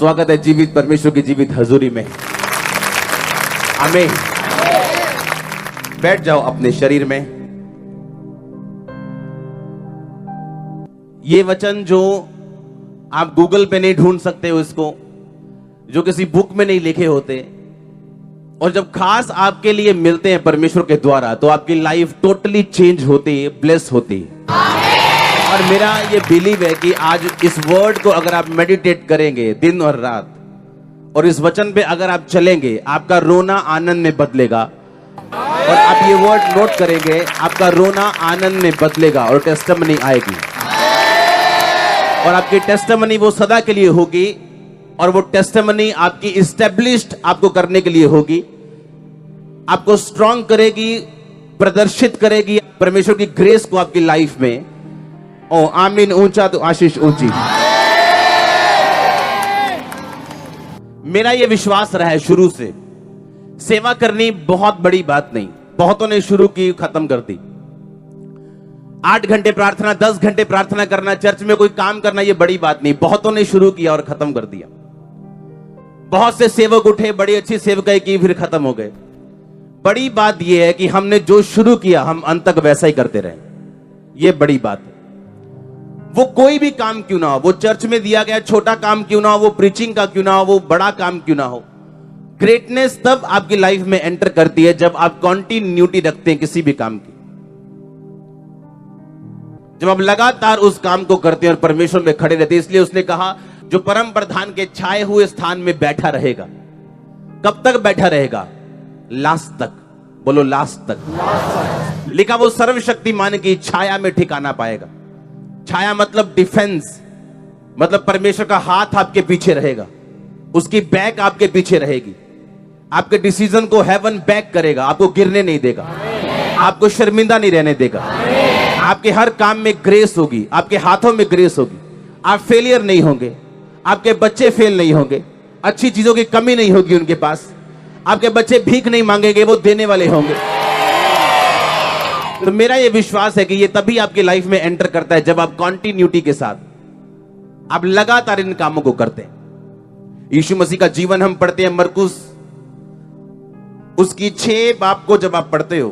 स्वागत है जीवित परमेश्वर की जीवित हजूरी में। आमीन। बैठ जाओ अपने शरीर में। ये वचन जो आप गूगल पे नहीं ढूंढ सकते हो, इसको जो किसी बुक में नहीं लिखे होते, और जब खास आपके लिए मिलते हैं परमेश्वर के द्वारा, तो आपकी लाइफ टोटली चेंज होती है, ब्लेस होती है। और मेरा ये बिलीव है कि आज इस वर्ड को अगर आप मेडिटेट करेंगे दिन और रात, और इस वचन पे अगर आप चलेंगे, आपका रोना आनंद में बदलेगा। और आप ये वर्ड नोट करेंगे, आपका रोना आनंद में बदलेगा और टेस्टिमनी आएगी। और आपकी टेस्टिमनी वो सदा के लिए होगी, और वो टेस्टिमनी आपकी इस्टेब्लिश्ड आपको करने के लिए होगी, आपको स्ट्रांग करेगी, प्रदर्शित करेगी परमेश्वर की ग्रेस को आपकी लाइफ में। ओ आमीन। ऊंचा तो आशीष ऊंची। मेरा यह विश्वास रहा है शुरू से, सेवा करनी बहुत बड़ी बात नहीं। बहुतों ने शुरू की, खत्म कर दी। 8 घंटे प्रार्थना, 10 घंटे प्रार्थना करना, चर्च में कोई काम करना, यह बड़ी बात नहीं। बहुतों ने शुरू किया और खत्म कर दिया। बहुत से सेवक उठे, बड़ी अच्छी सेवकाई की, फिर खत्म हो गए। बड़ी बात यह है कि हमने जो शुरू किया हम अंत तक वैसा ही करते रहे। यह बड़ी बात है। वो कोई भी काम क्यों ना हो, वो चर्च में दिया गया छोटा काम क्यों ना हो, वो प्रीचिंग का क्यों ना हो, वो बड़ा काम क्यों ना हो, ग्रेटनेस तब आपकी लाइफ में एंटर करती है जब आप कॉन्टिन्यूटी रखते हैं किसी भी काम की। जब आप लगातार उस काम को करते हैं और परमेश्वर में खड़े रहते हैं। इसलिए उसने कहा, जो परम प्रधान के छाए हुए स्थान में बैठा रहेगा। कब तक बैठा रहेगा? लास्ट तक। बोलो लास्ट तक। लिखा, वो सर्वशक्तिमान की छाया में ठिकाना पाएगा। छाया मतलब डिफेंस, मतलब परमेश्वर का हाथ आपके पीछे रहेगा, उसकी बैक आपके पीछे रहेगी, आपके डिसीजन को हेवन बैक करेगा, आपको गिरने नहीं देगा, आपको शर्मिंदा नहीं रहने देगा। आपके हर काम में ग्रेस होगी, आपके हाथों में ग्रेस होगी, आप फेलियर नहीं होंगे, आपके बच्चे फेल नहीं होंगे, अच्छी चीजों की कमी नहीं होगी उनके पास, आपके बच्चे भीख नहीं मांगेंगे, वो देने वाले होंगे। तो मेरा यह विश्वास है कि यह तभी आपकी लाइफ में एंटर करता है जब आप कॉन्टिन्यूटी के साथ आप लगातार इन कामों को करते हैं। यीशु मसीह का जीवन हम पढ़ते हैं मरकुस, उसकी 6 बाब को जब आप पढ़ते हो,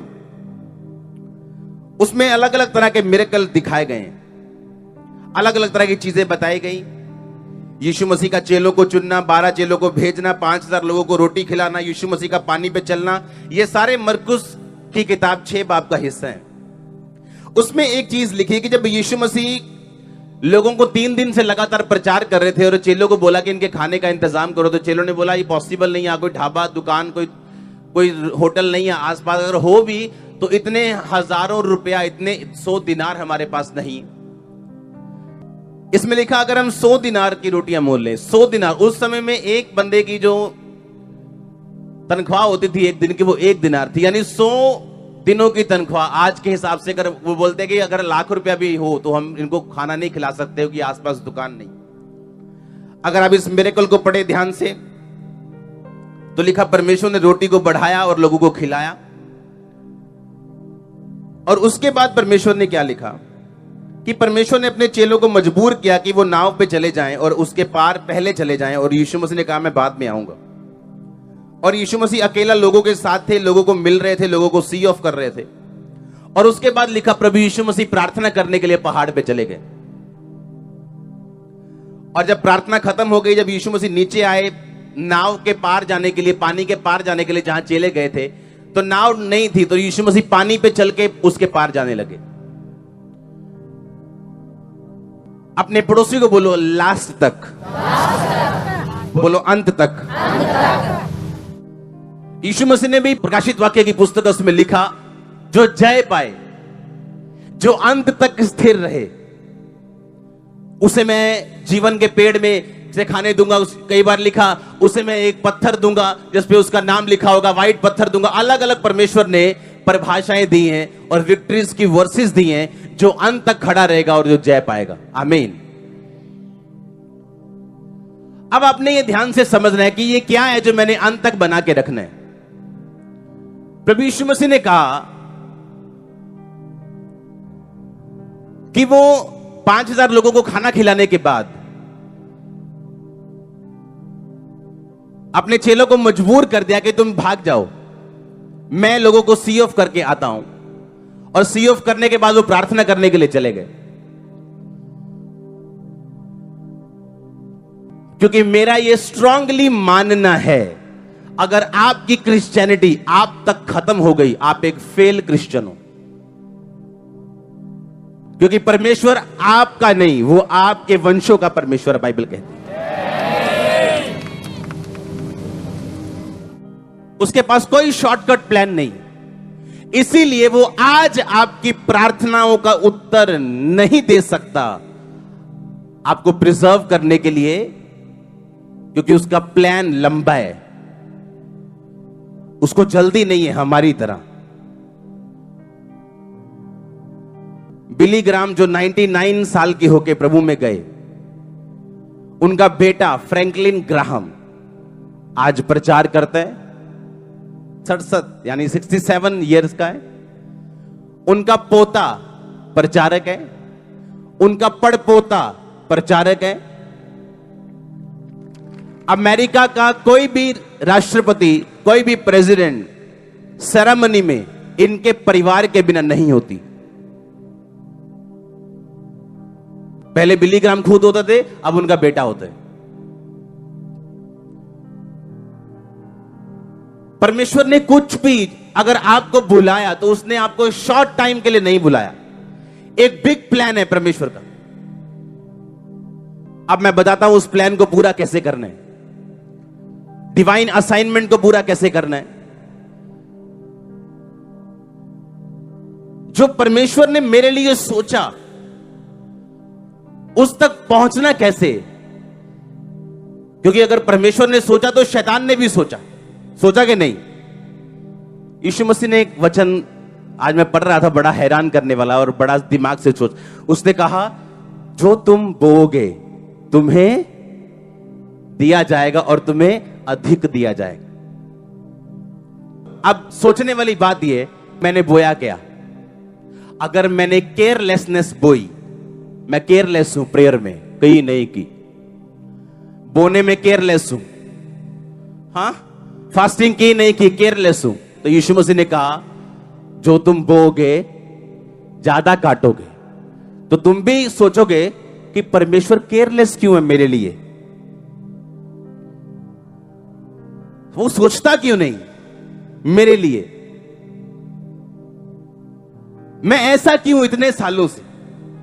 उसमें अलग अलग तरह के मिरेकल दिखाए गए हैं, अलग अलग तरह की चीजें बताई गई। यीशु मसीह का चेलों को चुनना, 12 चेलों को भेजना, 5000 लोगों को रोटी खिलाना, यीशु मसीह का पानी पे चलना, ये सारे मरकुस की किताब 6 बाब का हिस्सा है। उसमें एक चीज लिखी कि जब यीशु मसीह लोगों को 3 दिन से लगातार प्रचार कर रहे थे और चेलों को बोला कि इनके खाने का इंतजाम करो, तो चेलों ने बोला ये पॉसिबल नहीं है, कोई ढाबा दुकान कोई होटल नहीं है आसपास, अगर हो भी तो इतने हजारों रुपया, इतने 100 दिनार हमारे पास नहीं। इसमें लिखा, अगर हम 100 दिनार की रोटियां मोल लें, 100 दिनार उस समय में एक बंदे की जो तनख्वाह होती थी एक दिन की, वो 1 दिनार थी, यानी 100 दिनों की तनख्वाह। आज के हिसाब से अगर वो बोलते कि अगर ₹1,00,000 भी हो तो हम इनको खाना नहीं खिला सकते, क्योंकि आसपास दुकान नहीं। अगर आप इस मिरेकल को पढ़े ध्यान से, तो लिखा, परमेश्वर ने रोटी को बढ़ाया और लोगों को खिलाया। और उसके बाद परमेश्वर ने क्या लिखा कि परमेश्वर ने अपने चेलों को मजबूर किया कि वो नाव पे चले जाएं और उसके पार पहले चले जाएं, और यीशु मसीह ने कहा मैं बाद में आऊंगा। और यीशु मसीह अकेला लोगों के साथ थे, लोगों को मिल रहे थे, लोगों को सी ऑफ कर रहे थे। और उसके बाद लिखा, प्रभु यीशु मसीह प्रार्थना करने के लिए पहाड़ पे चले गए। और जब प्रार्थना खत्म हो गई, जब यीशु मसीह नीचे आए नाव के पार जाने के लिए, पानी के पार जाने के लिए, जहां चेले गए थे, तो नाव नहीं थी, तो यीशु मसीह पानी पे चल के उसके पार जाने लगे। अपने पड़ोसी को बोलो लास्ट तक, बोलो अंत तक। यीशु मसीह ने भी प्रकाशित वाक्य की पुस्तक उसमें लिखा, जो जय पाए, जो अंत तक स्थिर रहे, उसे मैं जीवन के पेड़ में से खाने दूंगा। कई बार लिखा, उसे मैं एक पत्थर दूंगा जिसपे उसका नाम लिखा होगा, व्हाइट पत्थर दूंगा। अलग अलग परमेश्वर ने परिभाषाएं दी हैं और विक्ट्रीज की वर्सेस दी हैं, जो अंत तक खड़ा रहेगा और जो जय पाएगा। आमीन। अब आपने ये ध्यान से समझना है कि ये क्या है जो मैंने अंत तक बना के रखना है। प्रभु यीशु मसीह ने कहा कि वो 5000 लोगों को खाना खिलाने के बाद अपने चेलों को मजबूर कर दिया कि तुम भाग जाओ, मैं लोगों को सी ऑफ करके आता हूं। और सी ऑफ करने के बाद वो प्रार्थना करने के लिए चले गए। क्योंकि मेरा ये स्ट्रांगली मानना है, अगर आपकी क्रिश्चियनिटी आप तक खत्म हो गई, आप एक फेल क्रिश्चियन हो। क्योंकि परमेश्वर आपका नहीं, वो आपके वंशों का परमेश्वर, बाइबल कहती है। उसके पास कोई शॉर्टकट प्लान नहीं। इसीलिए वो आज आपकी प्रार्थनाओं का उत्तर नहीं दे सकता, आपको प्रिजर्व करने के लिए, क्योंकि उसका प्लान लंबा है। उसको जल्दी नहीं है हमारी तरह। बिली ग्राम जो 99 साल के होके प्रभु में गए, उनका बेटा फ्रैंकलिन ग्राहम आज प्रचार करता है। 67 यानी 67 इयर्स का है। उनका पोता प्रचारक है, उनका पड़पोता प्रचारक है। अमेरिका का कोई भी राष्ट्रपति, कोई भी प्रेसिडेंट सेरेमनी में इनके परिवार के बिना नहीं होती। पहले बिली ग्राम खुद होते थे, अब उनका बेटा होता है। परमेश्वर ने कुछ भी अगर आपको बुलाया तो उसने आपको शॉर्ट टाइम के लिए नहीं बुलाया। एक बिग प्लान है परमेश्वर का। अब मैं बताता हूं उस प्लान को पूरा कैसे करना है, डिवाइन असाइनमेंट को पूरा कैसे करना है। जो परमेश्वर ने मेरे लिए सोचा, उस तक पहुंचना कैसे? क्योंकि अगर परमेश्वर ने सोचा तो शैतान ने भी सोचा कि नहीं? यीशु मसीह ने एक वचन आज मैं पढ़ रहा था, बड़ा हैरान करने वाला और बड़ा दिमाग से सोच। उसने कहा, जो तुम बोओगे तुम्हें दिया जाएगा और तुम्हें अधिक दिया जाएगा। अब सोचने वाली बात यह, मैंने बोया क्या? अगर मैंने केयरलेसनेस बोई, मैं केयरलेस हूं प्रेयर में, कहीं नहीं की, बोने में केयरलेस हूं, हां, फास्टिंग की नहीं की, केयरलेस हूं, तो यीशु मसीह ने कहा, जो तुम बोओगे ज्यादा काटोगे। तो तुम भी सोचोगे कि परमेश्वर केयरलेस क्यों है मेरे लिए? वो सोचता क्यों नहीं मेरे लिए? मैं ऐसा क्यों इतने सालों से?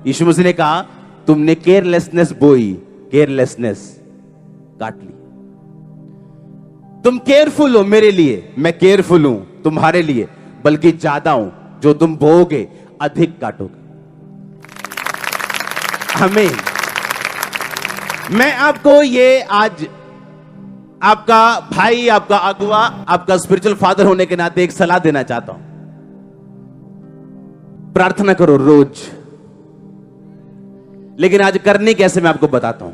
यीशु मसीह ने कहा, तुमने केयरलेसनेस बोई, केयरलेसनेस काट ली। तुम केयरफुल हो मेरे लिए, मैं केयरफुल हूं तुम्हारे लिए, बल्कि ज्यादा हूं। जो तुम बोओगे अधिक काटोगे। आमीन। मैं आपको ये आज आपका भाई, आपका अगुआ, आपका स्पिरिचुअल फादर होने के नाते एक सलाह देना चाहता हूं। प्रार्थना करो रोज। लेकिन आज करनी कैसे मैं आपको बताता हूं।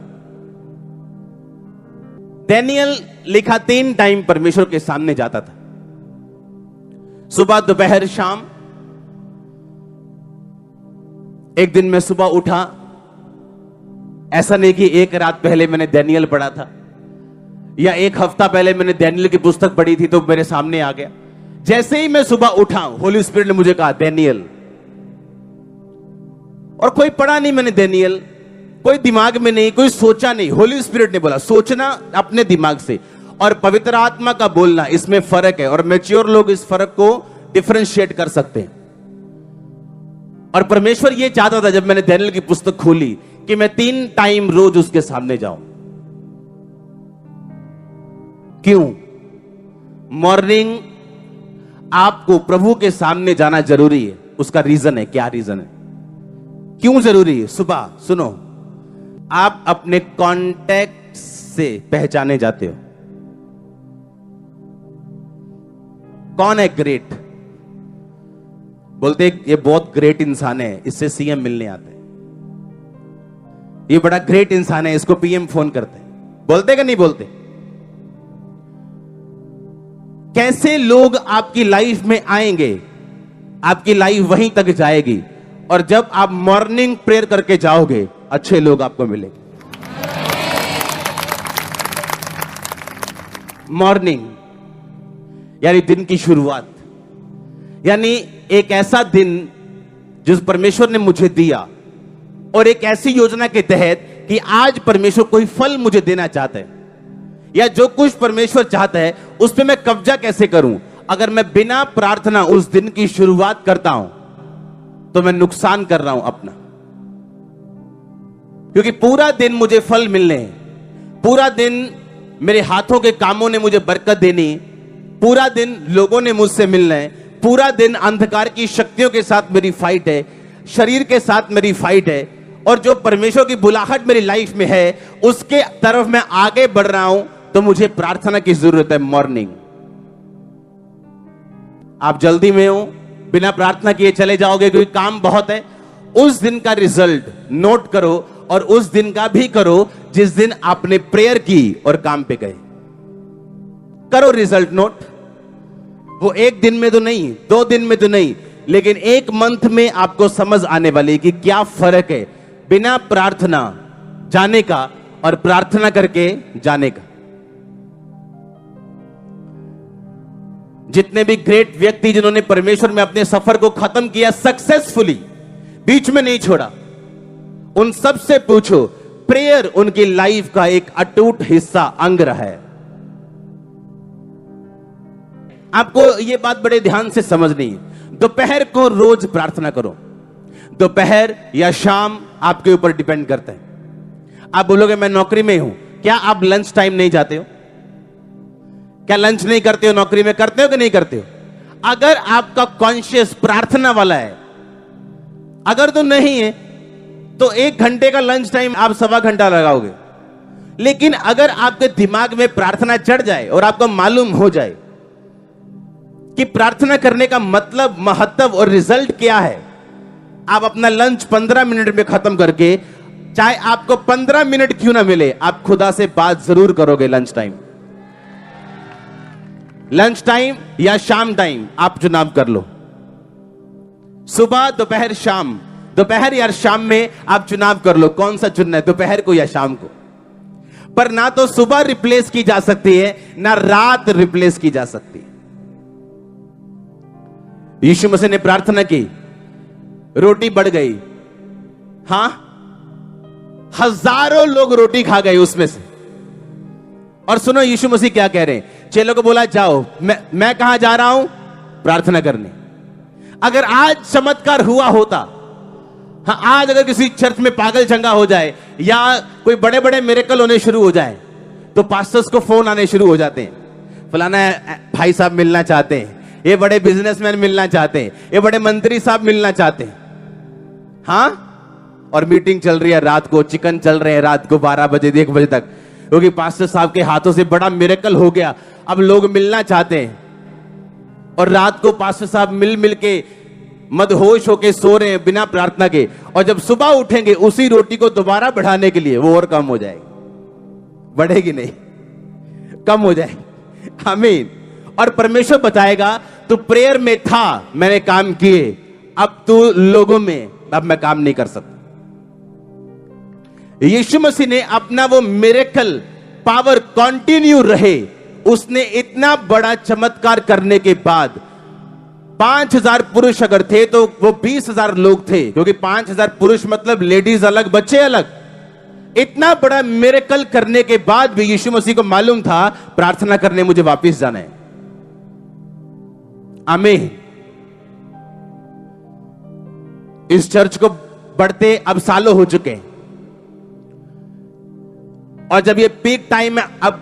डैनियल लिखा 3 टाइम परमेश्वर के सामने जाता था, सुबह, दोपहर, शाम। एक दिन मैं सुबह उठा, ऐसा नहीं कि एक रात पहले मैंने डैनियल पढ़ा था या एक हफ्ता पहले मैंने डैनियल की पुस्तक पढ़ी थी तो मेरे सामने आ गया। जैसे ही मैं सुबह उठा, होली स्पिरिट ने मुझे कहा डैनियल। और कोई पढ़ा नहीं मैंने डैनियल, कोई दिमाग में नहीं, कोई सोचा नहीं। होली स्पिरिट ने बोला। सोचना अपने दिमाग से और पवित्र आत्मा का बोलना, इसमें फर्क है। और मैच्योर लोग इस फर्क को डिफरेंशिएट कर सकते हैं। और परमेश्वर ये चाहता था जब मैंने डैनियल की पुस्तक खोली कि मैं 3 टाइम रोज उसके सामने जाऊं। क्यों? मॉर्निंग आपको प्रभु के सामने जाना जरूरी है। उसका रीजन है। क्या रीजन है? क्यों जरूरी है? सुबह सुनो, आप अपने कॉन्टैक्ट से पहचाने जाते हो। कौन है ग्रेट? बोलते ये बहुत ग्रेट इंसान है, इससे सीएम मिलने आते हैं। ये बड़ा ग्रेट इंसान है, इसको पीएम फोन करते हैं। बोलते कि नहीं बोलते? कैसे लोग आपकी लाइफ में आएंगे, आपकी लाइफ वहीं तक जाएगी। और जब आप मॉर्निंग प्रेयर करके जाओगे, अच्छे लोग आपको मिलेंगे। मॉर्निंग यानी दिन की शुरुआत, यानी एक ऐसा दिन जिस परमेश्वर ने मुझे दिया और एक ऐसी योजना के तहत कि आज परमेश्वर कोई फल मुझे देना चाहता है, या जो कुछ परमेश्वर चाहता है उस पे मैं कब्जा कैसे करूं। अगर मैं बिना प्रार्थना उस दिन की शुरुआत करता हूं तो मैं नुकसान कर रहा हूं अपना, क्योंकि पूरा दिन मुझे फल मिलने हैं, पूरा दिन मेरे हाथों के कामों ने मुझे बरकत देनी, पूरा दिन लोगों ने मुझसे मिलना है, पूरा दिन अंधकार की शक्तियों के साथ मेरी फाइट है, शरीर के साथ मेरी फाइट है, और जो परमेश्वर की बुलाहट मेरी लाइफ में है उसके तरफ मैं आगे बढ़ रहा हूं, तो मुझे प्रार्थना की जरूरत है। मॉर्निंग, आप जल्दी में हो, बिना प्रार्थना किए चले जाओगे क्योंकि काम बहुत है। उस दिन का रिजल्ट नोट करो और उस दिन का भी करो जिस दिन आपने प्रेयर की और काम पे गए। करो रिजल्ट नोट। वो एक दिन में तो नहीं, 2 दिन में तो नहीं, लेकिन 1 मंथ में आपको समझ आने वाली कि क्या फर्क है बिना प्रार्थना जाने का और प्रार्थना करके जाने का। जितने भी ग्रेट व्यक्ति जिन्होंने परमेश्वर में अपने सफर को खत्म किया सक्सेसफुली, बीच में नहीं छोड़ा, उन सब से पूछो, प्रेयर उनकी लाइफ का एक अटूट हिस्सा, अंग रहा है। आपको यह बात बड़े ध्यान से समझनी है। दोपहर को रोज प्रार्थना करो। दोपहर या शाम आपके ऊपर डिपेंड करता है। आप बोलोगे मैं नौकरी में हूं, क्या आप लंच टाइम नहीं जाते हो? क्या लंच नहीं करते हो? नौकरी में करते हो कि नहीं करते हो? अगर आपका कॉन्शियस प्रार्थना वाला है, अगर तो नहीं है तो 1 घंटे का लंच टाइम आप 1.25 घंटा लगाओगे। लेकिन अगर आपके दिमाग में प्रार्थना चढ़ जाए और आपको मालूम हो जाए कि प्रार्थना करने का मतलब, महत्व और रिजल्ट क्या है, आप अपना लंच 15 मिनट में खत्म करके, चाहे आपको 15 मिनट क्यों ना मिले, आप खुदा से बात जरूर करोगे। लंच टाइम या शाम टाइम आप चुनाव कर लो। सुबह, दोपहर, शाम, दोपहर या शाम में आप चुनाव कर लो कौन सा चुनना है, दोपहर को या शाम को। पर ना तो सुबह रिप्लेस की जा सकती है, ना रात रिप्लेस की जा सकती है। यीशु मसीह ने प्रार्थना की, रोटी बढ़ गई, हां, हजारों लोग रोटी खा गए उसमें से। और सुनो यीशु मसीह क्या कह रहे हैं, चेलों को बोला जाओ, मैं कहां जा रहा हूं? प्रार्थना करने। अगर आज चमत्कार हुआ होता, हाँ, आज अगर किसी चर्च में पागल चंगा हो जाए या कोई बड़े बड़े मिरेकल होने शुरू हो जाए, तो पास्टर्स को फोन आने शुरू हो जाते हैं, फलाना भाई साहब मिलना चाहते हैं, ये बड़े बिजनेसमैन मिलना चाहते हैं, ये बड़े मंत्री साहब मिलना चाहते हैं, हाँ, और मीटिंग चल रही है रात को, चिकन चल रहे हैं रात को 12 बजे 1 बजे तक, क्योंकि पास्टर साहब के हाथों से बड़ा मिरेकल हो गया, अब लोग मिलना चाहते हैं। और रात को पास्टर साहब मिल के मदहोश होके सो रहे हैं बिना प्रार्थना के, और जब सुबह उठेंगे उसी रोटी को दोबारा बढ़ाने के लिए, वो और कम हो जाएगी, बढ़ेगी नहीं, कम हो जाएगी। आमीन। और परमेश्वर बताएगा तू प्रेयर में था, मैंने काम किए, अब तू लोगों में, अब मैं काम नहीं कर सकता। यीशु मसीह ने अपना वो मिरेकल पावर कंटिन्यू रहे, उसने इतना बड़ा चमत्कार करने के बाद 5000 पुरुष अगर थे तो वो 20,000 लोग थे, क्योंकि 5000 पुरुष मतलब लेडीज अलग, बच्चे अलग। इतना बड़ा मिरेकल करने के बाद भी यीशु मसीह को मालूम था प्रार्थना करने मुझे वापस जाना है। आमीन। इस चर्च को बढ़ते अब सालों हो चुके हैं, और जब ये पीक टाइम है, अब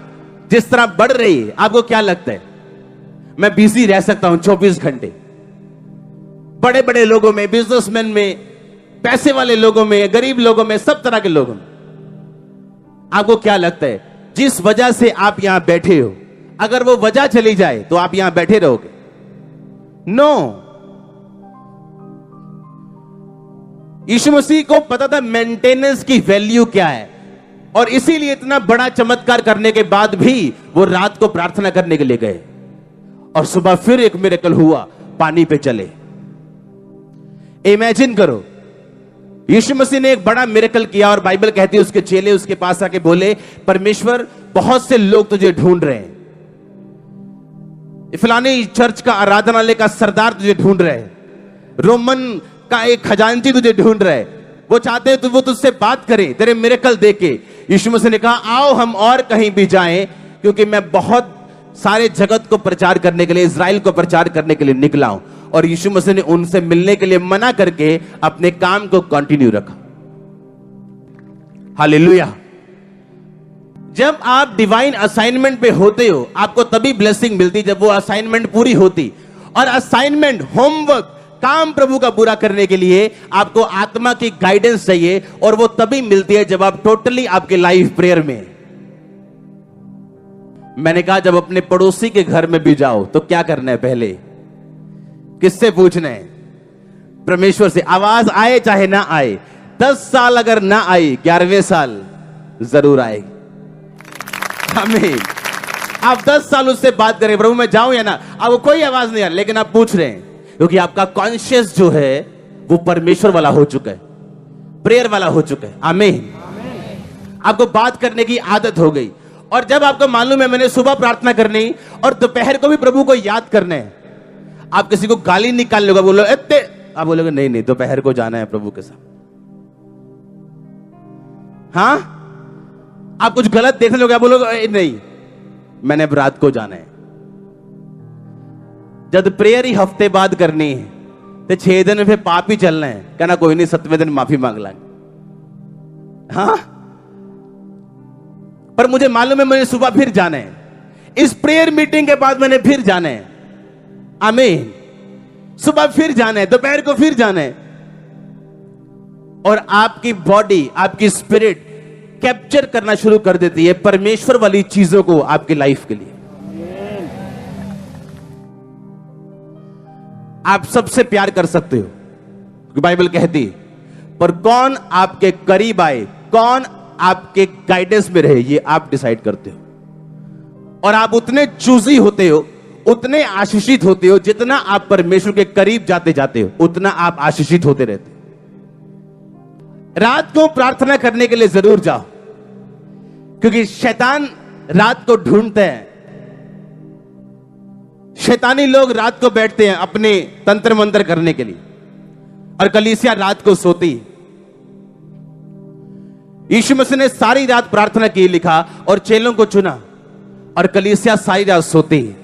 जिस तरह बढ़ रही है, आपको क्या लगता है मैं बिजी रह सकता हूं 24 घंटे? बड़े बड़े लोगों में, बिजनेसमैन में, पैसे वाले लोगों में, गरीब लोगों में, सब तरह के लोगों में। आपको क्या लगता है जिस वजह से आप यहां बैठे हो, अगर वो वजह चली जाए तो आप यहां बैठे रहोगे? नो। यीशु मसीह को पता था मेंटेनेंस की वैल्यू क्या है, और इसीलिए इतना बड़ा चमत्कार करने के बाद भी वो रात को प्रार्थना करने के लिए गए, और सुबह फिर एक मिरेकल हुआ, पानी पे चले। इमेजिन करो, यीशु मसीह ने एक बड़ा मिरेकल किया, और बाइबल कहती है उसके चेले उसके पास आके बोले, परमेश्वर बहुत से लोग तुझे ढूंढ रहे हैं, फलानी चर्च का आराधनालय का सरदार तुझे ढूंढ रहे हैं, रोमन का एक खजांची तुझे ढूंढ रहे हैं, वो चाहते हैं तो वो तुझसे बात करें, तेरे मिरेकल देके। यीशु मसीह ने कहा आओ हम और कहीं भी जाएं, क्योंकि मैं बहुत सारे जगत को प्रचार करने के लिए, इज़राइल को प्रचार करने के लिए निकला हूं। और यीशु मसीह ने उनसे मिलने के लिए मना करके अपने काम को कंटिन्यू रखा। हालेलुया। जब आप डिवाइन असाइनमेंट पे होते हो, आपको तभी ब्लेसिंग मिलती जब वो असाइनमेंट पूरी होती। और असाइनमेंट, होमवर्क, काम प्रभु का पूरा करने के लिए आपको आत्मा की गाइडेंस चाहिए, और वो तभी मिलती है जब आप टोटली आपके लाइफ प्रेयर में। मैंने कहा जब अपने पड़ोसी के घर में भी जाओ तो क्या करना है, पहले किससे पूछना है? परमेश्वर से। आवाज आए चाहे ना आए, 10 साल अगर ना आई, 11वें साल जरूर आएगी। आमीन। आप 10 साल उससे बात करें, प्रभु मैं जाऊं या ना, आपको कोई आवाज नहीं आ रही, लेकिन आप पूछ रहे हैं, क्योंकि आपका कॉन्शियस जो है वो परमेश्वर वाला हो चुका है, प्रेयर वाला हो चुका है। आमीन। आपको बात करने की आदत हो गई। और जब आपको मालूम है मैंने सुबह प्रार्थना करनी और दोपहर को भी प्रभु को याद करना है, आप किसी को गाली निकाल लोगे, बोलो इतने, आप बोलोगे नहीं नहीं दोपहर को जाना है प्रभु के साथ। हाँ, आप कुछ गलत देखने लोगे, आप बोलोगे नहीं मैंने अब रात को जाना है। जब प्रेयर ही हफ्ते बाद करनी है तो 6 दिन में फिर पाप ही चलना है, कहना कोई नहीं 7वें दिन माफी मांग लाएंगे। हाँ, पर मुझे मालूम है मैंने सुबह फिर जाना है, इस प्रेयर मीटिंग के बाद मैंने फिर जाना है। आमीन। सुबह फिर जाना है, दोपहर को फिर जाना है। और आपकी बॉडी, आपकी स्पिरिट कैप्चर करना शुरू कर देती है परमेश्वर वाली चीजों को आपकी लाइफ के लिए। आप सबसे प्यार कर सकते हो, क्योंकि बाइबल कहती है, पर कौन आपके करीब आए, कौन आपके गाइडेंस में रहे, ये आप डिसाइड करते हो। और आप उतने चूजी होते हो, उतने आशीषित होते हो, जितना आप परमेश्वर के करीब जाते जाते हो उतना आप आशीषित होते रहते हो। रात को प्रार्थना करने के लिए जरूर जाओ, क्योंकि शैतान रात को ढूंढते हैं। शैतानी लोग रात को बैठते हैं अपने तंत्र मंत्र करने के लिए, और कलीसिया रात को सोती है। यीशु मसीह ने सारी रात प्रार्थना की, लिखा, और चेलों को चुना, और कलीसिया सारी रात सोती है।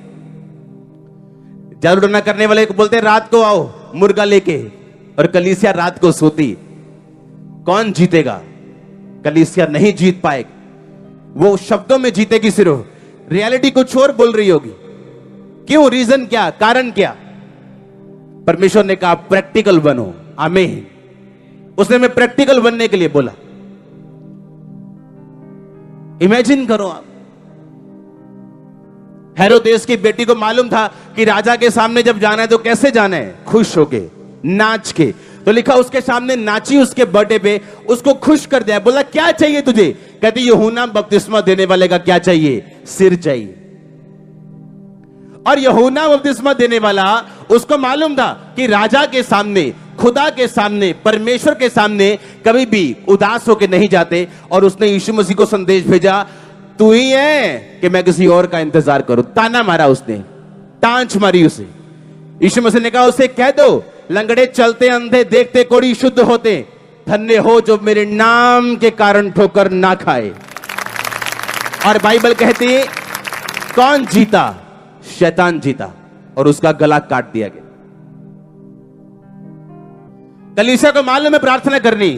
जादू टोना करने वाले को बोलते हैं रात को आओ मुर्गा लेके, और कलीसिया रात को सोती। कौन जीतेगा? कलीसिया नहीं जीत पाएगी। वो शब्दों में जीतेगी सिर्फ, रियलिटी कुछ और बोल रही होगी। क्यों? रीजन क्या? कारण क्या? परमेश्वर ने कहा प्रैक्टिकल बनो। आमीन। उसने मैं प्रैक्टिकल बनने के लिए बोला। इमेजिन करो आप, हेरोदेस की बेटी को मालूम था कि राजा के सामने जब जाना है तो कैसे जाना है, खुश होके, नाच के। तो लिखा उसके सामने नाची, उसके बर्थडे पे उसको खुश कर दिया। बोला क्या चाहिए तुझे? कहती यूहन्ना बपतिस्मा देने वाले का क्या चाहिए? सिर चाहिए। और यूहन्ना बपतिस्मा देने वाला, उसको मालूम था कि राजा के सामने, खुदा के सामने, परमेश्वर के सामने कभी भी उदास होकर नहीं जाते। और उसने यीशु मसीह को संदेश भेजा, तू ही है कि मैं किसी और का इंतजार करूं। ताना मारा उसने, टांच मारी उसे। यीशु मसीह ने कहा उसे कह दो, लंगड़े चलते, अंधे देखते, कोढ़ी शुद्ध होते, धन्य हो जो मेरे नाम के कारण ठोकर ना खाए। और बाइबल कहती है कौन जीता? शैतान जीता, और उसका गला काट दिया गया। कलीसिया को मालूम है प्रार्थना करनी,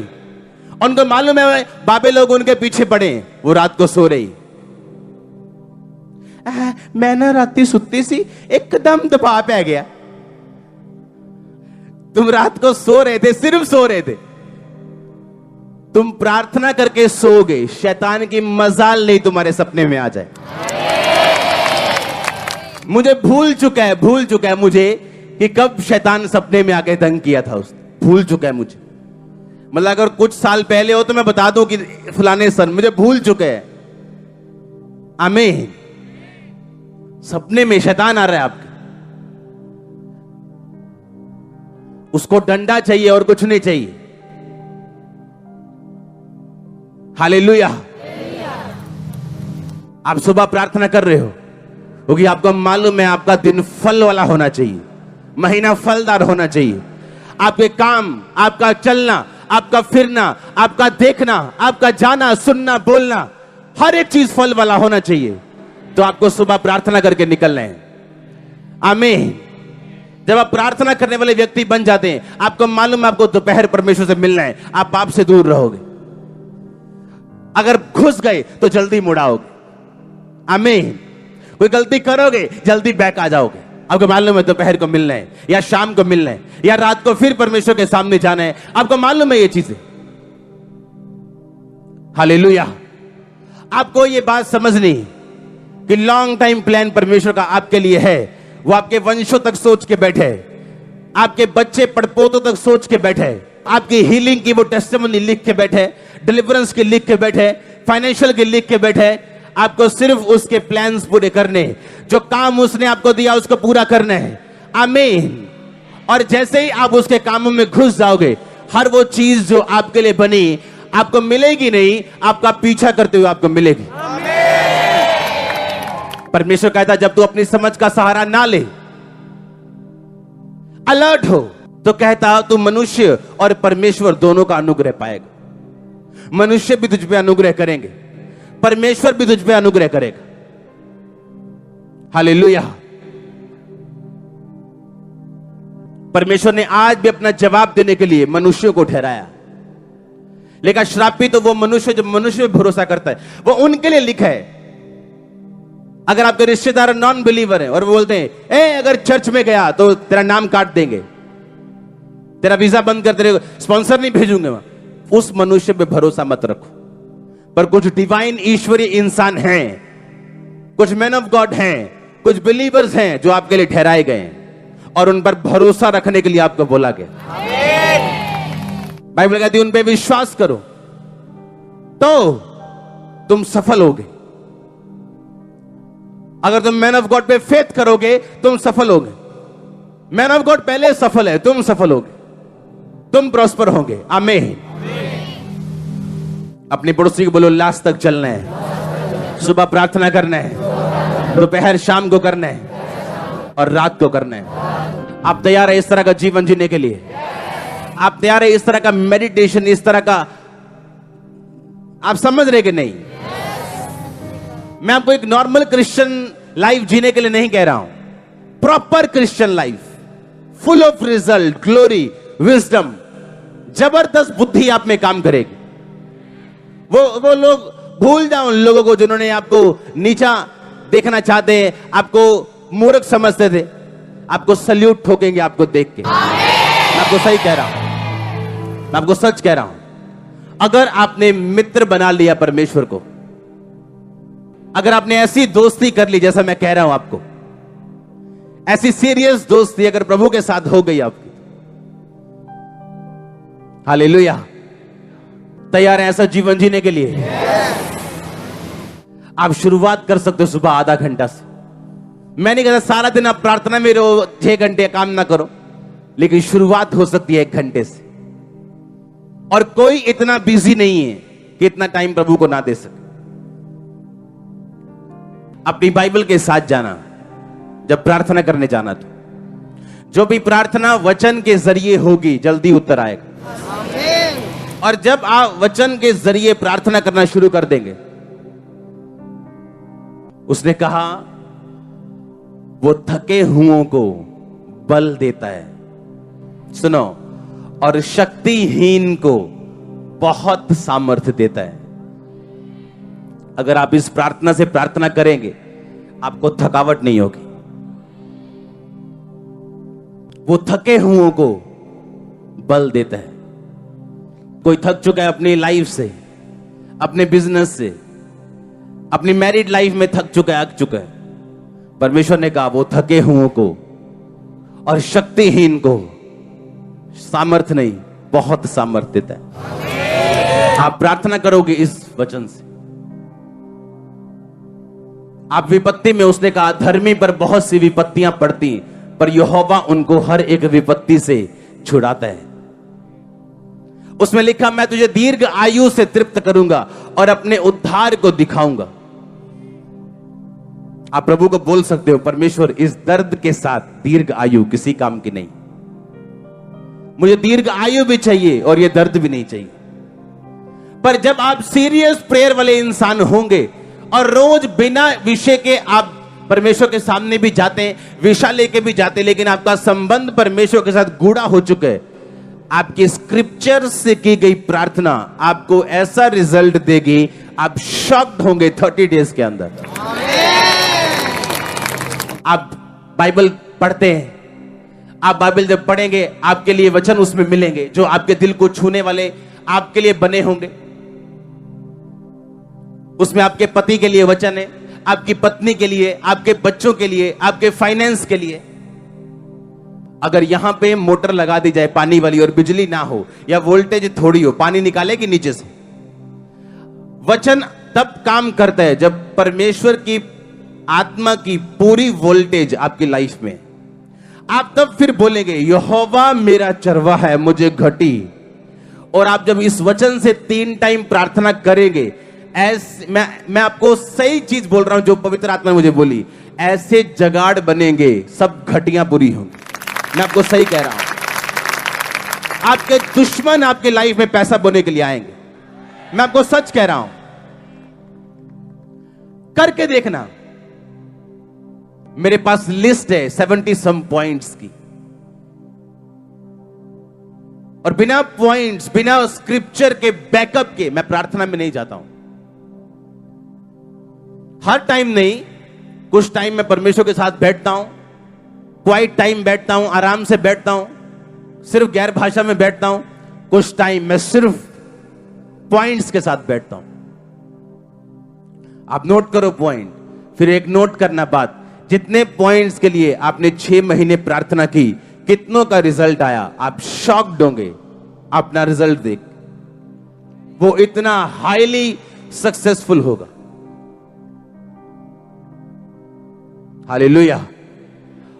उनको मालूम है बाबे लोग उनके पीछे पड़े, वो रात को सो रही। मैं ना राती सुत्ती सी, एकदम दबा पै गया। तुम रात को सो रहे थे, सिर्फ सो रहे थे, तुम प्रार्थना करके सो गए। शैतान की मजाल नहीं तुम्हारे सपने में आ जाए। मुझे भूल चुका है मुझे कि कब शैतान सपने में आके तंग किया था उसने, भूल चुका है मुझे। मतलब अगर कुछ साल पहले हो तो मैं बता दूं कि फलाने सन, मुझे भूल चुके हैं। आमीन। सपने में शैतान आ रहा है आपके, उसको डंडा चाहिए और कुछ नहीं चाहिए। हालेलुया। आप सुबह प्रार्थना कर रहे हो, क्योंकि आपको मालूम है आपका दिन फल वाला होना चाहिए, महीना फलदार होना चाहिए। आपके काम, आपका चलना, आपका फिरना, आपका देखना, आपका जाना, सुनना, बोलना, हर एक चीज फल वाला होना चाहिए। तो आपको सुबह प्रार्थना करके निकलना है। आमीन। जब आप प्रार्थना करने वाले व्यक्ति बन जाते हैं, आपको मालूम है आपको दोपहर परमेश्वर से मिलना है, आप पाप से दूर रहोगे। अगर घुस गए तो जल्दी मुड़ाओगे। आमीन। कोई गलती करोगे जल्दी बैक आ जाओगे। आपको मालूम है दोपहर को मिलना है, या शाम को मिलना है, या रात को फिर परमेश्वर के सामने जाना है। आपको मालूम है ये चीजें। हालेलुया। आपको ये बात समझनी कि लॉन्ग टाइम प्लान परमेश्वर का आपके लिए है। वो आपके वंशों तक सोच के बैठे, आपके बच्चे पड़पोतों तक सोच के बैठे, आपकी हीलिंग की वो टेस्टिमनी लिख के बैठे, डिलीवरेंस की लिख के बैठे, फाइनेंशियल की लिख के बैठे। आपको सिर्फ उसके प्लान्स पूरे करने, जो काम उसने आपको दिया उसको पूरा करना है। आमीन। और जैसे ही आप उसके कामों में घुस जाओगे, हर वो चीज जो आपके लिए बनी आपको मिलेगी नहीं, आपका पीछा करते हुए आपको मिलेगी। परमेश्वर कहता जब तू अपनी समझ का सहारा ना ले, अलर्ट हो, तो कहता तू मनुष्य और परमेश्वर दोनों का अनुग्रह पाएगा। मनुष्य भी तुझ पे अनुग्रह करेंगे, परमेश्वर भी तुझ पे अनुग्रह करेगा। हालेलुया। परमेश्वर ने आज भी अपना जवाब देने के लिए मनुष्यों को ठहराया। लेकिन श्रापित तो वो मनुष्य जो मनुष्य पे भरोसा करता है, वो उनके लिए लिखा है। अगर आपके रिश्तेदार नॉन बिलीवर हैं और वो बोलते हैं ए अगर चर्च में गया तो तेरा नाम काट देंगे, तेरा वीजा बंद कर देंगे, स्पॉन्सर नहीं भेजूंगे, उस मनुष्य पे भरोसा मत रखो। पर कुछ डिवाइन ईश्वरीय इंसान हैं, कुछ मैन ऑफ गॉड हैं, कुछ बिलीवर्स हैं जो आपके लिए ठहराए गए हैं और उन पर भरोसा रखने के लिए आपको बोला गया। बाइबल कहती है उन पे विश्वास करो तो तुम सफल होगे। अगर तुम मैन ऑफ गॉड पे फेथ करोगे तुम सफल होगे। मैन ऑफ गॉड पहले सफल है, तुम सफल होगे, तुम प्रॉस्पर होंगे। आमीन। अपनी पड़ोसी को बोलो लास्ट तक चलना है, सुबह प्रार्थना करना है, दोपहर शाम को करना है और रात को करना है। आप तैयार है इस तरह का जीवन जीने के लिए? आप तैयार है इस तरह का मेडिटेशन, इस तरह का? आप समझ रहे कि नहीं? मैं आपको एक नॉर्मल क्रिश्चियन लाइफ जीने के लिए नहीं कह रहा हूं, proper Christian life, full of result, glory, wisdom, जबरदस्त बुद्धि आप में काम करेगी। वो लोग भूल जाओ उन लोगों को जिन्होंने आपको नीचा देखना चाहते हैं, आपको मूर्ख समझते थे, आपको सल्यूट ठोकेंगे आपको देख के। मैं आपको सही कह रहा हूं, मैं आपको सच कह रहा हूं। अगर आपने मित्र बना लिया परमेश्वर को, अगर आपने ऐसी दोस्ती कर ली जैसा मैं कह रहा हूं आपको, ऐसी सीरियस दोस्ती अगर प्रभु के साथ हो गई आपकी, हालेलुया। तैयार है ऐसा जीवन जीने के लिए? आप शुरुआत कर सकते हो सुबह आधा घंटा से। मैं नहीं कहता सारा दिन आप प्रार्थना में रहो, 6 घंटे काम ना करो, लेकिन शुरुआत हो सकती है 1 घंटे से। और कोई इतना बिजी नहीं है कि इतना टाइम प्रभु को ना दे सके। अपनी बाइबल के साथ जाना, जब प्रार्थना करने जाना तो जो भी प्रार्थना वचन के जरिए होगी जल्दी उत्तर आएगा। और जब आप वचन के जरिए प्रार्थना करना शुरू कर देंगे, उसने कहा वो थके हुओं को बल देता है, सुनो, और शक्तिहीन को बहुत सामर्थ्य देता है। अगर आप इस प्रार्थना से प्रार्थना करेंगे आपको थकावट नहीं होगी। वो थके हुओं को बल देता है। कोई थक चुका है अपनी लाइफ से, अपने बिजनेस से, अपनी मैरिड लाइफ में थक चुका है, अक चुका है, परमेश्वर ने कहा वो थके हुओं को और शक्तिहीन को सामर्थ्य नहीं बहुत सामर्थ्य देता है। आप प्रार्थना करोगे इस वचन से, आप विपत्ति में, उसने कहा धर्मी पर बहुत सी विपत्तियां पड़ती पर यहोवा उनको हर एक विपत्ति से छुड़ाता है। उसमें लिखा मैं तुझे दीर्घ आयु से तृप्त करूंगा और अपने उद्धार को दिखाऊंगा। आप प्रभु को बोल सकते हो, परमेश्वर इस दर्द के साथ दीर्घ आयु किसी काम की नहीं, मुझे दीर्घ आयु भी चाहिए और ये दर्द भी नहीं चाहिए। पर जब आप सीरियस प्रेयर वाले इंसान होंगे और रोज बिना विषय के आप परमेश्वर के सामने भी जाते हैं, विषय लेके भी जाते हैं, लेकिन आपका संबंध परमेश्वर के साथ गूढ़ा हो चुका है, आपकी स्क्रिप्चर से की गई प्रार्थना आपको ऐसा रिजल्ट देगी, आप शॉक्ड होंगे 30 डेज के अंदर। आप बाइबल पढ़ते हैं, आप बाइबल जब पढ़ेंगे आपके लिए वचन उसमें मिलेंगे जो आपके दिल को छूने वाले आपके लिए बने होंगे। उसमें आपके पति के लिए वचन है, आपकी पत्नी के लिए, आपके बच्चों के लिए, आपके फाइनेंस के लिए। अगर यहां पे मोटर लगा दी जाए पानी वाली और बिजली ना हो या वोल्टेज थोड़ी हो, पानी निकालेगी नीचे से। वचन तब काम करता है जब परमेश्वर की आत्मा की पूरी वोल्टेज आपकी लाइफ में, आप तब फिर बोलेंगे यहोवा मेरा चरवाहा है, मुझे घटी। और आप जब इस वचन से 3 टाइम प्रार्थना करेंगे, ऐसे मैं आपको सही चीज बोल रहा हूं जो पवित्र आत्मा ने मुझे बोली, ऐसे जगाड़ बनेंगे, सब घटियां पूरी होंगी। मैं आपको सही कह रहा हूं, आपके दुश्मन आपके लाइफ में पैसा बोने के लिए आएंगे। मैं आपको सच कह रहा हूं, करके देखना। मेरे पास लिस्ट है 70 सम पॉइंट्स की, और बिना पॉइंट्स, बिना स्क्रिप्चर के बैकअप के मैं प्रार्थना में नहीं जाता हूं। हर टाइम नहीं, कुछ टाइम मैं परमेश्वर के साथ बैठता हूं, क्वाइट टाइम बैठता हूं, आराम से बैठता हूं, सिर्फ गैर भाषा में बैठता हूं। कुछ टाइम मैं सिर्फ पॉइंट्स के साथ बैठता हूं। आप नोट करो पॉइंट, फिर एक नोट करना बात, जितने पॉइंट्स के लिए आपने 6 महीने प्रार्थना की, कितनों का रिजल्ट आया, आप शॉक्ड होंगे अपना रिजल्ट देख। वो इतना हाईली सक्सेसफुल होगा। हालेलुया।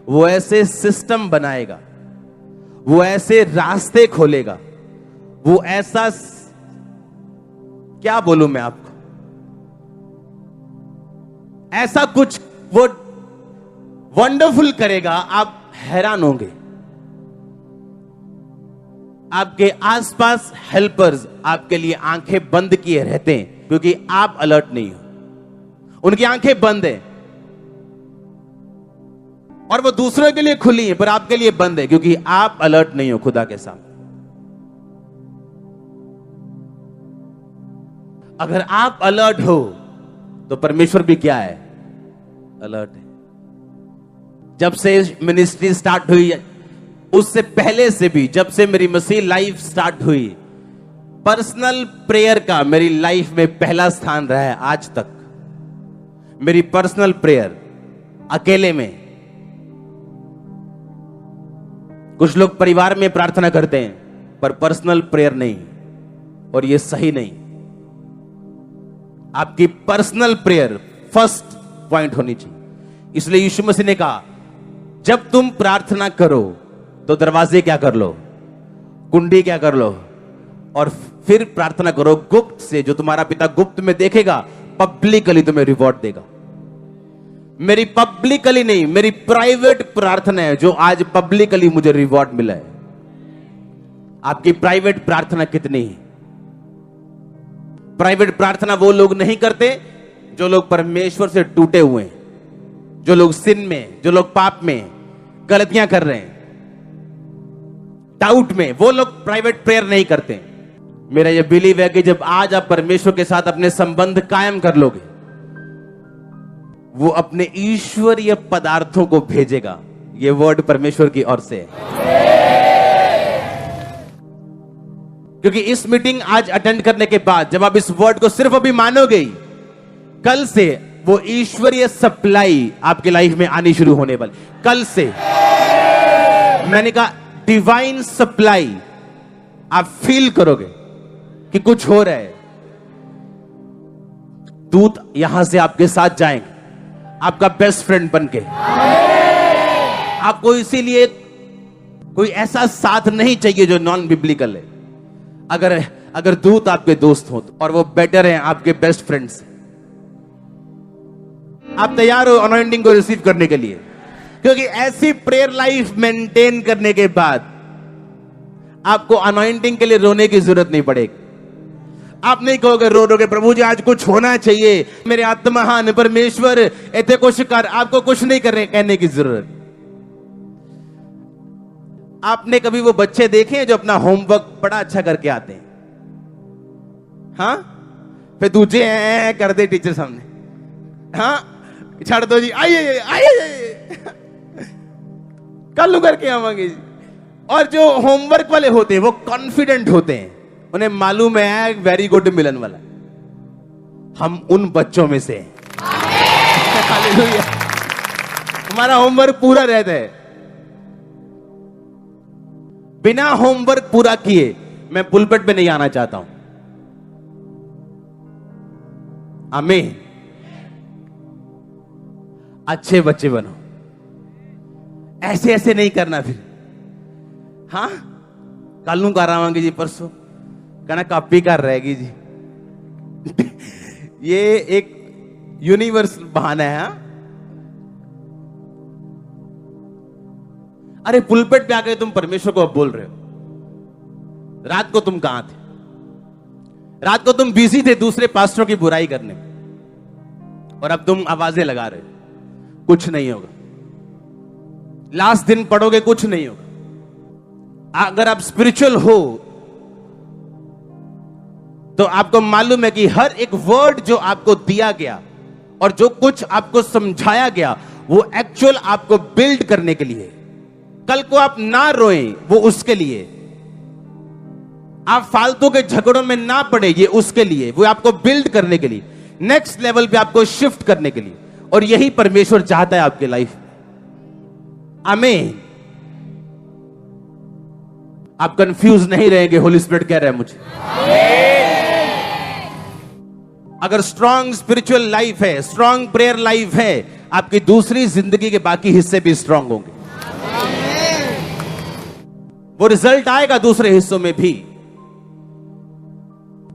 वो ऐसे सिस्टम बनाएगा, वो ऐसे रास्ते खोलेगा, वो ऐसा, क्या बोलूं मैं आपको, ऐसा कुछ वो वंडरफुल करेगा, आप हैरान होंगे। आपके आसपास हेल्पर्स आपके लिए आंखें बंद किए रहते हैं क्योंकि आप अलर्ट नहीं हो। उनकी आंखें बंद है और वो दूसरों के लिए खुली है, पर आपके लिए बंद है क्योंकि आप अलर्ट नहीं हो खुदा के सामने। अगर आप अलर्ट हो तो परमेश्वर भी क्या है, अलर्ट है। जब से मिनिस्ट्री स्टार्ट हुई, उससे पहले से भी, जब से मेरी मसीह लाइफ स्टार्ट हुई, पर्सनल प्रेयर का मेरी लाइफ में पहला स्थान रहा है आज तक। मेरी पर्सनल प्रेयर अकेले में। कुछ लोग परिवार में प्रार्थना करते हैं पर पर्सनल प्रेयर नहीं, और यह सही नहीं। आपकी पर्सनल प्रेयर फर्स्ट पॉइंट होनी चाहिए। इसलिए यीशु मसीह ने कहा, जब तुम प्रार्थना करो तो दरवाजे क्या कर लो, कुंडी क्या कर लो, और फिर प्रार्थना करो गुप्त से, जो तुम्हारा पिता गुप्त में देखेगा पब्लिकली तुम्हें रिवॉर्ड देगा। मेरी पब्लिकली नहीं, मेरी प्राइवेट प्रार्थना है जो आज पब्लिकली मुझे रिवॉर्ड मिला है। आपकी प्राइवेट प्रार्थना कितनी है? प्राइवेट प्रार्थना वो लोग नहीं करते जो लोग परमेश्वर से टूटे हुए हैं, जो लोग सिन में, जो लोग पाप में गलतियां कर रहे हैं, डाउट में, वो लोग प्राइवेट प्रेयर नहीं करते। मेरा यह बिलीव है कि जब आज आप परमेश्वर के साथ अपने संबंध कायम कर लोगे, वो अपने ईश्वरीय पदार्थों को भेजेगा। ये वर्ड परमेश्वर की ओर से है। क्योंकि इस मीटिंग आज अटेंड करने के बाद जब आप इस वर्ड को सिर्फ अभी मानोगे, कल से वो ईश्वरीय सप्लाई आपकी लाइफ में आनी शुरू होने वाली। कल से मैंने कहा डिवाइन सप्लाई आप फील करोगे कि कुछ हो रहा है। दूत यहां से आपके साथ जाएंगे, आपका बेस्ट फ्रेंड बनके। आपको इसीलिए कोई ऐसा साथ नहीं चाहिए जो नॉन बिब्लिकल है। अगर दूत आपके दोस्त हो और वो बेटर है आपके बेस्ट फ्रेंड से। आप तैयार हो अनॉइंटिंग को रिसीव करने के लिए? क्योंकि ऐसी प्रेयर लाइफ मेंटेन करने के बाद आपको अनॉइंटिंग के लिए रोने की जरूरत नहीं पड़ेगी। आप नहीं कहोगे रो रोगे, प्रभु जी आज कुछ होना चाहिए, मेरे आत्महान परमेश्वर ऐसे कुछ कर। आपको कुछ नहीं करने कहने की जरूरत। आपने कभी वो बच्चे देखे हैं जो अपना होमवर्क बड़ा अच्छा करके आते हैं? हाँ, फिर दूसरे कर दे टीचर सामने, हाँ छाड़ दो जी, आइए आइए कल करके आवांगे जी। और जो होमवर्क वाले होते हैं वो कॉन्फिडेंट होते हैं, उन्हें मालूम है वेरी गुड मिलन वाला। हम उन बच्चों में से हालेलुया। हमारा होमवर्क पूरा रहता है। बिना होमवर्क पूरा किए मैं पुलपिट पे नहीं आना चाहता हूं। आमीन। अच्छे बच्चे बनो, ऐसे ऐसे नहीं करना। फिर हाँ कल नू कर आवांगे जी, परसों कहना कापी कर रहेगी जी ये एक यूनिवर्सल बहाना है। हाँ? अरे पुलपिट पे आके तुम परमेश्वर को अब बोल रहे हो, रात को तुम कहां थे? रात को तुम बिजी थे दूसरे पास्टरों की बुराई करने में, और अब तुम आवाजें लगा रहे हो। कुछ नहीं होगा। लास्ट दिन पढ़ोगे, कुछ नहीं होगा। अगर आप स्पिरिचुअल हो तो आपको मालूम है कि हर एक वर्ड जो आपको दिया गया और जो कुछ आपको समझाया गया वो एक्चुअल आपको बिल्ड करने के लिए। कल को आप ना रोएं, वो उसके लिए। आप फालतू के झगड़ों में ना पड़े, ये उसके लिए। वो आपको बिल्ड करने के लिए, नेक्स्ट लेवल पे आपको शिफ्ट करने के लिए। और यही परमेश्वर चाहता है आपके लाइफ में। आमीन। आप कंफ्यूज नहीं रहेंगे, होली स्पिरिट कह रहा है मुझे। अगर स्ट्रांग स्पिरिचुअल लाइफ है, स्ट्रांग प्रेयर लाइफ है, आपकी दूसरी जिंदगी के बाकी हिस्से भी स्ट्रांग होंगे। वो रिजल्ट आएगा दूसरे हिस्सों में भी।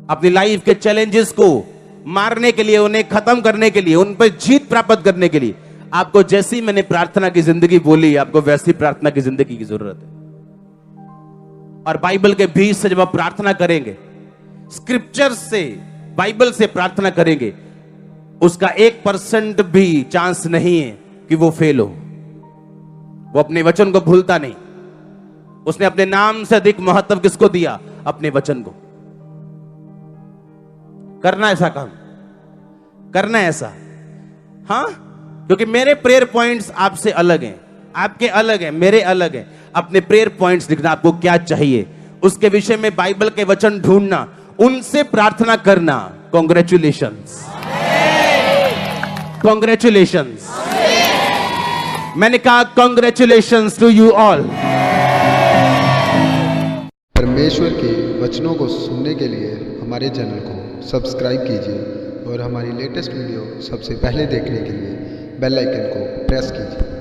अपनी लाइफ के चैलेंजेस को मारने के लिए, उन्हें खत्म करने के लिए, उन पर जीत प्राप्त करने के लिए आपको जैसी मैंने प्रार्थना की जिंदगी बोली, आपको वैसी प्रार्थना की जिंदगी की जरूरत है। और बाइबल के बीच से जब आप प्रार्थना करेंगे, स्क्रिप्चर से, बाइबल से प्रार्थना करेंगे, उसका 1% भी चांस नहीं है कि वो फेल हो। वो अपने वचन को भूलता नहीं। उसने अपने नाम से अधिक महत्व किसको दिया? अपने वचन को। करना ऐसा काम, करना ऐसा। हां, क्योंकि मेरे प्रेयर पॉइंट्स आपसे अलग हैं, आपके अलग हैं, मेरे अलग हैं। अपने प्रेयर पॉइंट्स लिखना, आपको क्या चाहिए उसके विषय में बाइबल के वचन ढूंढना, उनसे प्रार्थना करना। Congratulations, congratulations. मैंने कहा कॉन्ग्रेचुलेशंस टू यू ऑल। परमेश्वर के वचनों को सुनने के लिए हमारे चैनल को सब्सक्राइब कीजिए और हमारी लेटेस्ट वीडियो सबसे पहले देखने के लिए बेल आइकन को प्रेस कीजिए।